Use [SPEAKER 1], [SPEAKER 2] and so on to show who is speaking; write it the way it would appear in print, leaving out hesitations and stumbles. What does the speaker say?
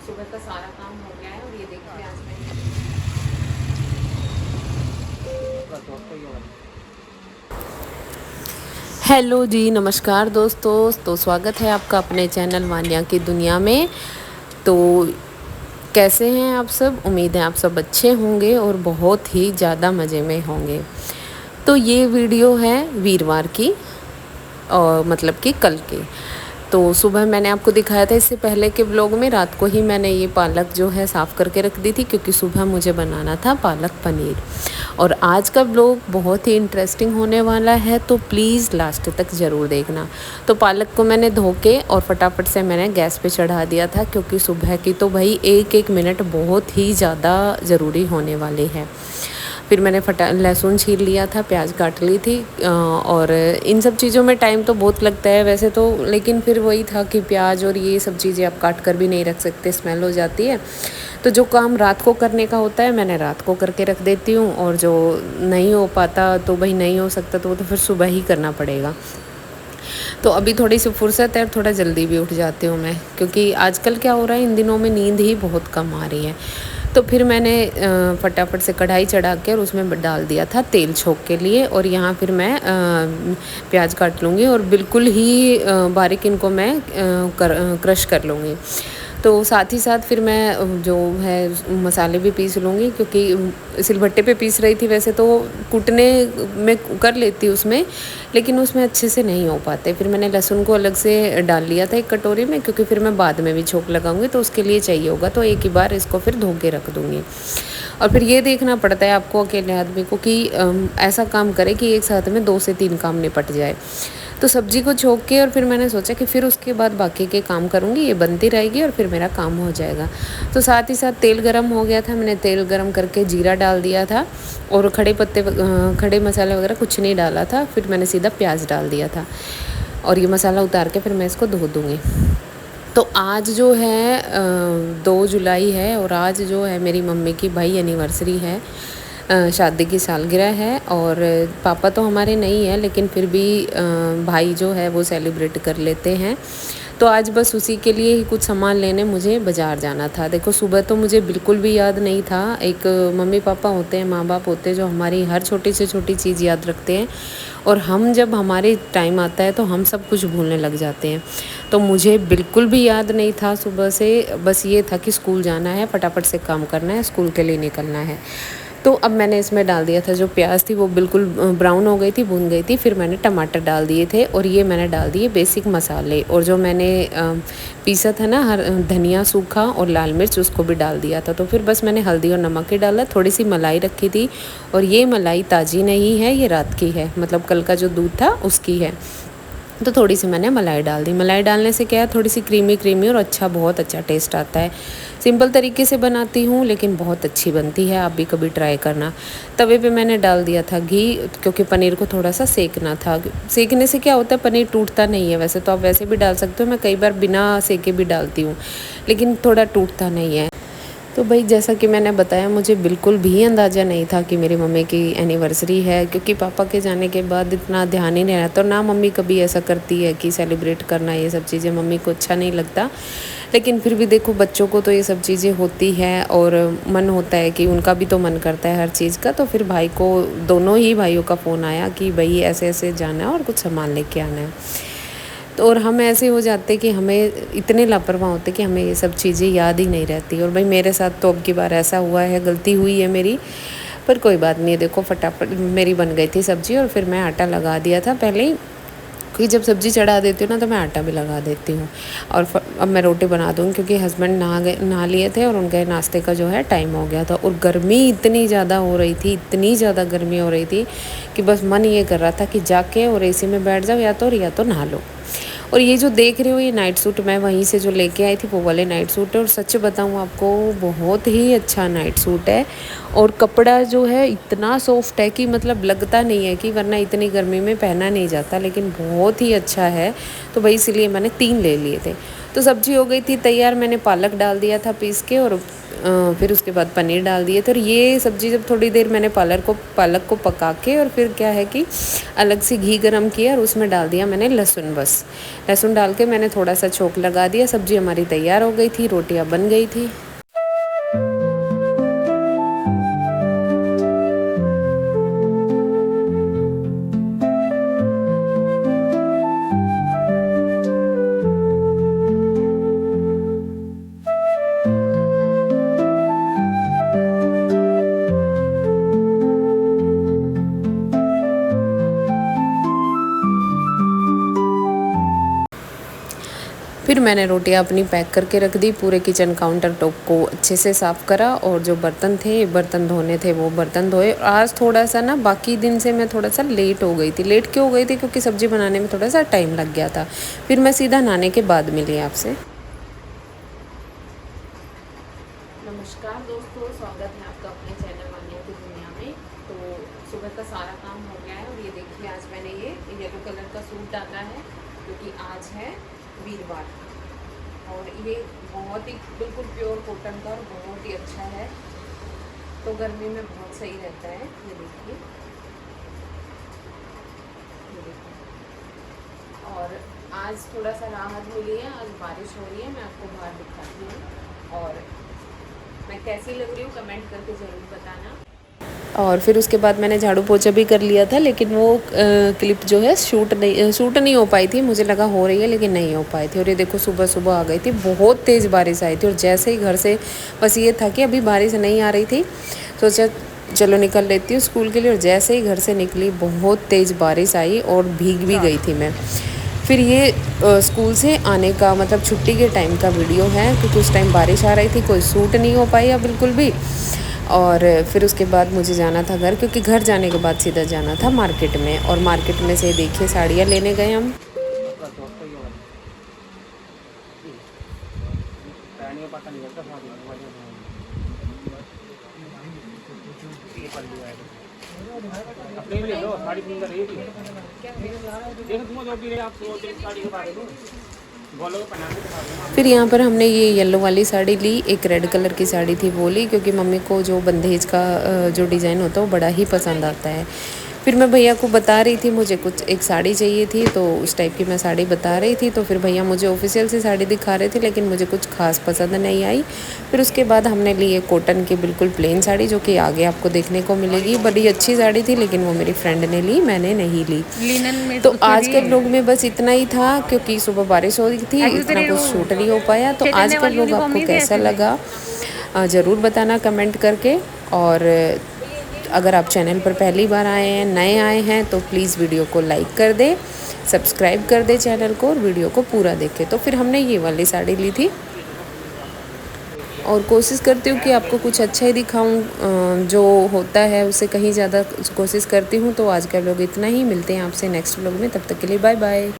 [SPEAKER 1] सुबह का सारा काम हो गया है और ये देखिए आज मैं हेलो जी, नमस्कार दोस्तों। तो स्वागत है आपका अपने चैनल वान्या की दुनिया में। तो कैसे हैं आप सब? उम्मीद है आप सब अच्छे होंगे और बहुत ही ज़्यादा मज़े में होंगे। तो ये वीडियो है वीरवार की और मतलब कि कल की। तो सुबह मैंने आपको दिखाया था इससे पहले के ब्लॉग में, रात को ही मैंने ये पालक जो है साफ़ करके रख दी थी क्योंकि सुबह मुझे बनाना था पालक पनीर। और आज का ब्लॉग बहुत ही इंटरेस्टिंग होने वाला है, तो प्लीज़ लास्ट तक ज़रूर देखना। तो पालक को मैंने धो के और फटाफट से मैंने गैस पे चढ़ा दिया था क्योंकि सुबह की तो भाई एक एक मिनट बहुत ही ज़्यादा ज़रूरी होने वाली है। फिर मैंने लहसुन छील लिया था, प्याज काट ली थी और इन सब चीज़ों में टाइम तो बहुत लगता है वैसे तो, लेकिन फिर वही था कि प्याज और ये सब चीज़ें आप काट कर भी नहीं रख सकते, स्मेल हो जाती है। तो जो काम रात को करने का होता है मैंने रात को करके रख देती हूँ, और जो नहीं हो पाता तो भाई नहीं हो सकता तो वो तो फिर सुबह ही करना पड़ेगा। तो अभी थोड़ी सी फुर्सत है और थोड़ा जल्दी भी उठ जाती हूँ मैं, क्योंकि आजकल क्या हो रहा है, इन दिनों में नींद ही बहुत कम आ रही है। तो फिर मैंने फटाफट से कढ़ाई चढ़ा के और उसमें डाल दिया था तेल छोंक के लिए, और यहाँ फिर मैं प्याज काट लूँगी और बिल्कुल ही बारीक इनको मैं क्रश कर लूँगी। तो साथ ही साथ फिर मैं जो है मसाले भी पीस लूँगी, क्योंकि सिलबट्टे पे पीस रही थी। वैसे तो कूटने में कर लेती उसमें, लेकिन उसमें अच्छे से नहीं हो पाते। फिर मैंने लहसुन को अलग से डाल लिया था एक कटोरी में, क्योंकि फिर मैं बाद में भी छोंक लगाऊंगी तो उसके लिए चाहिए होगा, तो एक ही बार इसको फिर धो के रख दूँगी। और फिर ये देखना पड़ता है आपको अकेले आदमी को कि ऐसा काम करे कि एक साथ में 2 से 3 काम निपट जाए। तो सब्ज़ी को छोंक के और फिर मैंने सोचा कि फिर उसके बाद बाकी के काम करूँगी, ये बनती रहेगी और फिर मेरा काम हो जाएगा। तो साथ ही साथ तेल गरम हो गया था, मैंने तेल गरम करके जीरा डाल दिया था और खड़े मसाले वगैरह कुछ नहीं डाला था। फिर मैंने सीधा प्याज डाल दिया था और ये मसाला उतार के फिर मैं इसको धो दूँगी। तो आज जो है 2 जुलाई है और आज जो है मेरी मम्मी की भाई एनिवर्सरी है, शादी की सालगिरह है। और पापा तो हमारे नहीं है, लेकिन फिर भी भाई जो है वो सेलिब्रेट कर लेते हैं। तो आज बस उसी के लिए ही कुछ सामान लेने मुझे बाज़ार जाना था। देखो सुबह तो मुझे बिल्कुल भी याद नहीं था। एक मम्मी पापा होते हैं, माँ बाप होते हैं जो हमारी हर छोटी से छोटी चीज़ याद रखते हैं, और हम जब हमारे टाइम आता है तो हम सब कुछ भूलने लग जाते हैं। तो मुझे बिल्कुल भी याद नहीं था सुबह से, बस ये था कि स्कूल जाना है, फटाफट से काम करना है, स्कूल के लिए निकलना है। तो अब मैंने इसमें डाल दिया था, जो प्याज थी वो बिल्कुल ब्राउन हो गई थी, भून गई थी। फिर मैंने टमाटर डाल दिए थे और ये मैंने डाल दिए बेसिक मसाले, और जो मैंने पीसा था ना हर धनिया सूखा और लाल मिर्च, उसको भी डाल दिया था। तो फिर बस मैंने हल्दी और नमक ही डाला, थोड़ी सी मलाई रखी थी, और ये मलाई ताज़ी नहीं है, ये रात की है, मतलब कल का जो दूध था उसकी है। तो थोड़ी सी मैंने मलाई डाल दी। मलाई डालने से क्या है, थोड़ी सी क्रीमी क्रीमी और बहुत अच्छा टेस्ट आता है। सिंपल तरीके से बनाती हूँ लेकिन बहुत अच्छी बनती है, आप भी कभी ट्राई करना। तवे पे मैंने डाल दिया था घी, क्योंकि पनीर को थोड़ा सा सेकना था। सेकने से क्या होता है, पनीर टूटता नहीं है। वैसे तो आप वैसे भी डाल सकते हो, मैं कई बार बिना सेके भी डालती हूँ, लेकिन थोड़ा टूटता नहीं है। तो भाई जैसा कि मैंने बताया, मुझे बिल्कुल भी अंदाज़ा नहीं था कि मेरी मम्मी की एनिवर्सरी है, क्योंकि पापा के जाने के बाद इतना ध्यान ही नहीं रहता, और ना मम्मी कभी ऐसा करती है कि सेलिब्रेट करना, ये सब चीज़ें मम्मी को अच्छा नहीं लगता। लेकिन फिर भी देखो, बच्चों को तो ये सब चीज़ें होती हैं और मन होता है कि उनका भी तो मन करता है हर चीज़ का। तो फिर भाई को, दोनों ही भाइयों का फ़ोन आया कि भाई ऐसे ऐसे जाना है और कुछ सामान लेके आना है। तो और हम ऐसे हो जाते कि हमें इतने लापरवाह होते कि हमें ये सब चीज़ें याद ही नहीं रहती। और भाई मेरे साथ तो अब की बार ऐसा हुआ है, गलती हुई है मेरी, पर कोई बात नहीं। देखो फटाफट मेरी बन गई थी सब्ज़ी, और फिर मैं आटा लगा दिया था पहले ही, क्योंकि जब सब्ज़ी चढ़ा देती हूँ ना तो मैं आटा भी लगा देती हूँ। और अब मैं रोटी बना दूँगी, क्योंकि हस्बैंड नहा लिए थे और उनके नाश्ते का जो है टाइम हो गया था। और गर्मी इतनी ज़्यादा हो रही थी, इतनी ज़्यादा गर्मी हो रही थी कि बस मन ये कर रहा था कि जाके और एसी में बैठ जाओ, या तो नहा लो। और ये जो देख रहे हो, ये नाइट सूट मैं वहीं से जो लेके आई थी, वो वाले नाइट सूट है। और सच बताऊँ आपको, बहुत ही अच्छा नाइट सूट है, और कपड़ा जो है इतना सॉफ्ट है कि मतलब लगता नहीं है कि, वरना इतनी गर्मी में पहना नहीं जाता, लेकिन बहुत ही अच्छा है। तो भाई इसीलिए मैंने 3 ले लिए थे। तो सब्जी हो गई थी तैयार, मैंने पालक डाल दिया था पीस के, और फिर उसके बाद पनीर डाल दिए थे। और ये सब्ज़ी जब थोड़ी देर मैंने पालक को पका के और फिर क्या है कि अलग से घी गरम किया और उसमें डाल दिया मैंने लहसुन। बस लहसुन डाल के मैंने थोड़ा सा छोंक लगा दिया। सब्ज़ी हमारी तैयार हो गई थी, रोटियां बन गई थी। फिर मैंने रोटियां अपनी पैक करके रख दी। पूरे किचन काउंटर टॉप को अच्छे से साफ़ करा और जो बर्तन धोने थे वो बर्तन धोए। आज थोड़ा सा ना बाकी दिन से मैं थोड़ा सा लेट हो गई थी। लेट क्यों हो गई थी? क्योंकि सब्ज़ी बनाने में थोड़ा सा टाइम लग गया था। फिर मैं सीधा नहाने के बाद मिली आपसे। नमस्कार दोस्तों, स्वागत है आपका अपने चैनल वानिया की दुनिया में। तो सुबह का सारा काम हो गया है और ये देखिए आज मैंने ये येलो कलर का सूट डाला है क्योंकि आज है वीरवार और ये बहुत ही बिल्कुल प्योर कॉटन का और बहुत ही अच्छा है, तो गर्मी में बहुत सही रहता है। ये देखिए और आज थोड़ा सा राहत मिली है, आज बारिश हो रही है। मैं आपको बाहर दिखाती हूँ और मैं कैसी लग रही हूँ कमेंट करके ज़रूर बताना। और फिर उसके बाद मैंने झाड़ू पोछा भी कर लिया था, लेकिन वो क्लिप जो है शूट नहीं हो पाई थी। मुझे लगा हो रही है लेकिन नहीं हो पाई थी। और ये देखो सुबह सुबह आ गई थी, बहुत तेज़ बारिश आई थी। और जैसे ही घर से, बस ये था कि अभी बारिश नहीं आ रही थी, सोचा चलो निकल लेती हूँ स्कूल के लिए। और जैसे ही घर से निकली बहुत तेज़ बारिश आई और भीग भी गई थी मैं। फिर ये स्कूल से आने का मतलब छुट्टी के टाइम का वीडियो है, क्योंकि उस टाइम बारिश आ रही थी, कोई सूट नहीं हो पाई बिल्कुल भी। और फिर उसके बाद मुझे जाना था घर, क्योंकि घर जाने के बाद सीधा जाना था मार्केट में। और मार्केट में से देखिए साड़ियाँ लेने गए हम। फिर यहाँ पर हमने ये येलो वाली साड़ी ली, एक रेड कलर की साड़ी थी वो ली, क्योंकि मम्मी को जो बंदेज का जो डिज़ाइन होता है वो बड़ा ही पसंद आता है। फिर मैं भैया को बता रही थी मुझे कुछ एक साड़ी चाहिए थी, तो उस टाइप की मैं साड़ी बता रही थी। तो फिर भैया मुझे ऑफिशियल सी साड़ी दिखा रहे थे, लेकिन मुझे कुछ खास पसंद नहीं आई। फिर उसके बाद हमने ली एक कॉटन की बिल्कुल प्लेन साड़ी, जो कि आगे आपको देखने को मिलेगी। बड़ी अच्छी साड़ी थी, लेकिन वो मेरी फ्रेंड ने ली, मैंने नहीं ली। तो आज के व्लॉग में बस इतना ही था, क्योंकि सुबह बारिश हो रही थी, इतना कुछ शूट नहीं हो पाया। तो आज का व्लॉग आपको कैसा लगा ज़रूर बताना कमेंट करके। और अगर आप चैनल पर पहली बार आए हैं, नए आए हैं, तो प्लीज़ वीडियो को लाइक कर दे, सब्सक्राइब कर दे चैनल को और वीडियो को पूरा देखें। तो फिर हमने ये वाली साड़ी ली थी और कोशिश करती हूँ कि आपको कुछ अच्छा ही दिखाऊं, जो होता है उससे कहीं ज़्यादा कोशिश करती हूँ। तो आज का व्लॉग इतना ही, मिलते हैं आपसे नेक्स्ट व्लॉग में, तब तक के लिए बाय बाय।